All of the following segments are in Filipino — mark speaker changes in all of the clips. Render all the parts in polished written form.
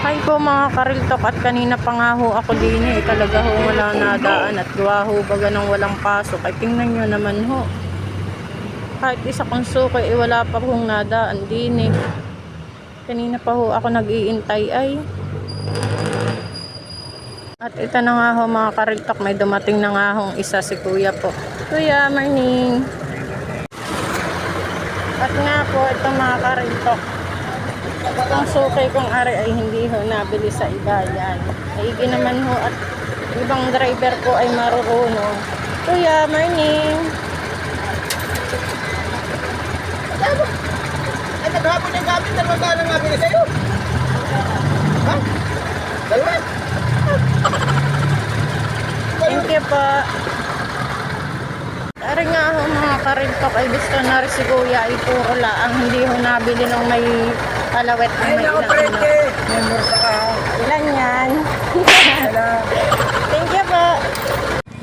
Speaker 1: Hi po mga kariltok, at kanina pa nga ho ako din talaga ho wala nadaan at gawa ho baga ng walang pasok. Ay tingnan nyo naman ho, kahit isa kong suki wala pa hong nadaan din kanina pa ho ako nag-iintay ay. At ito na nga ho mga kariltok, may dumating na nga hong isa, si kuya po. Kuya, morning. At nga po ito mga kariltok, itong sukay kong ari ay hindi ho nabili sa iba yan. Maigi naman ho at ibang driver po ay marunong. Kuya, morning.
Speaker 2: Ay, naghapon yung gamit, 2 lang nabili sa'yo. Ha? 2?
Speaker 1: Thank you po. Ari nga ho mga kariltok, ay gusto na rin si kuya ay puro laang, hindi ho nabili ng may palawet na may ilang
Speaker 2: Memor sa ka.
Speaker 1: ilan yan. Thank you po.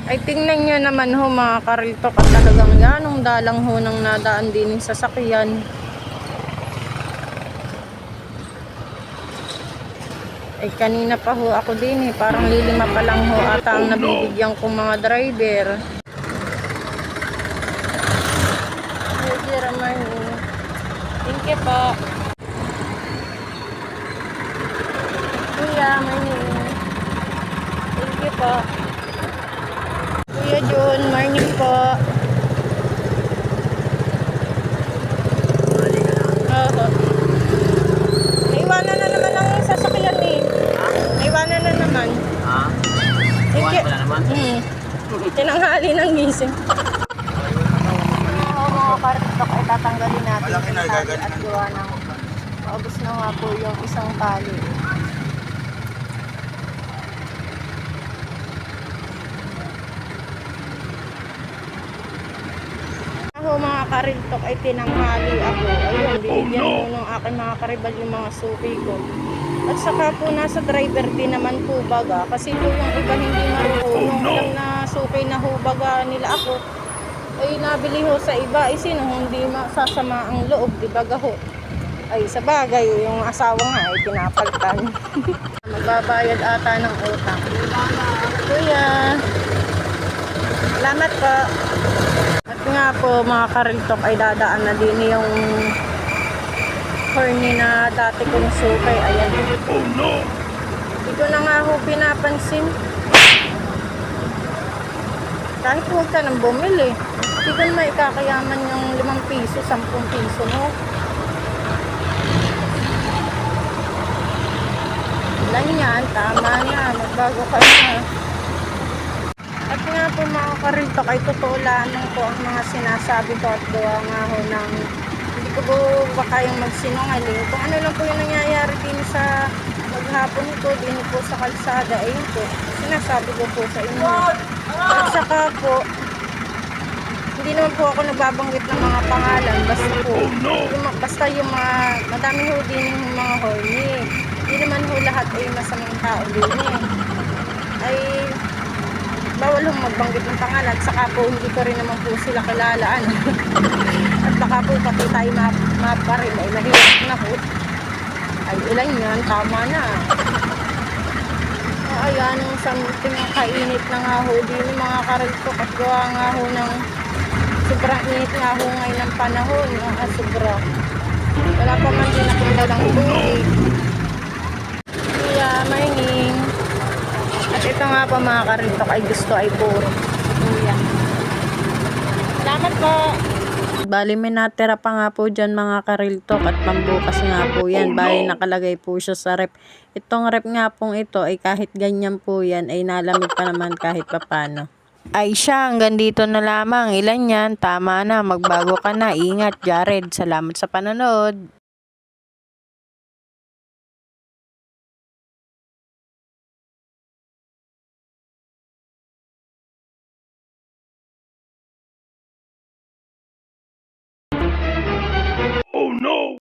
Speaker 1: Ay tingnan nyo naman ho mga kariltok, at talagang yanong dalang ho nang nadaan din sa sasakyan. Ay kanina pa ho ako din parang lilima pa lang ho ata ang nabibigyan kong mga driver. Thank you po. Kuya, morning. Thank you po. Kuya John, morning po. Naiwanan na naman ang sasakyan Naiwanan na naman.
Speaker 2: Ha?
Speaker 1: Thank you.
Speaker 2: Wala naman.
Speaker 1: Tinanghali ng gising. Mga kariltok ay tatanggalin natin yung tali at gawa ng maubos na nga po yung isang tali. Ako mga kariltok ay tinanghali ako. Ayun, binigyan ko ng aking mga karibal yung mga suki ko. At saka po nasa driver din naman po baga. Kasi po yung iba hindi marunong. Alam na suki na ho baga nila ako. Ay nabili ho sa iba. Ay sino hindi masasama ang loob. Di baga ho. Ay sa bagay yung asawa nga ay pinapaltan. Magbabayad ata ng utang. Kuya. Salamat po. At nga po mga kariltok ay dadaan na din yung horny na dati kong sukay. Ayan. Oh no! Hindi ko na nga ho pinapansin. Kahit huwag ka nang bumili, hindi ko na ikakayaman yung 5 piso, 10 piso mo. Ilan yan? Tama na. Magbago ka na. At nga po mga kariltok ay totoo lamang po ang mga sinasabi ko at gawa nga ho ng hindi ko po ba kayang magsinungaling. Kung ano lang po yung nangyayari din sa maghapon ko, din po sa kalsada, ayun po, sinasabi ko po sa inyo. At saka po, hindi naman po ako nagbabanggit ng mga pangalan, basta po, basta yung mga, madami ho din yung mga horny. Hindi naman ho lahat ay masamang tao din ay bawal hong magbanggit ng pangalan, saka po hindi ko rin naman po sila kilalaan. At baka po pati tayo maparin ay mahirap na po. Ay ilan yan, tama na. Ayan, yung something ang kainit na nga ho din yung mga kariltok at gawa nga ho ng sobrang init nga ho ngayon ng panahon. Sobra. Wala pa man din akong dalang tubig. Kuya, morning. At ito nga pa mga kariltok ay gusto ay puro. Kuya. Salamat po. Bali may natira pa nga po dyan mga kariltok at pambukas nga po yan. Bali nakalagay po siya sa rep. Itong rep nga pong ito ay kahit ganyan po yan ay nalamig pa naman kahit papano. Ay siya, hanggang dito na lamang. Ilan yan? Tama na, magbago ka na. Ingat Jared. Salamat sa panonood.
Speaker 3: Oh no!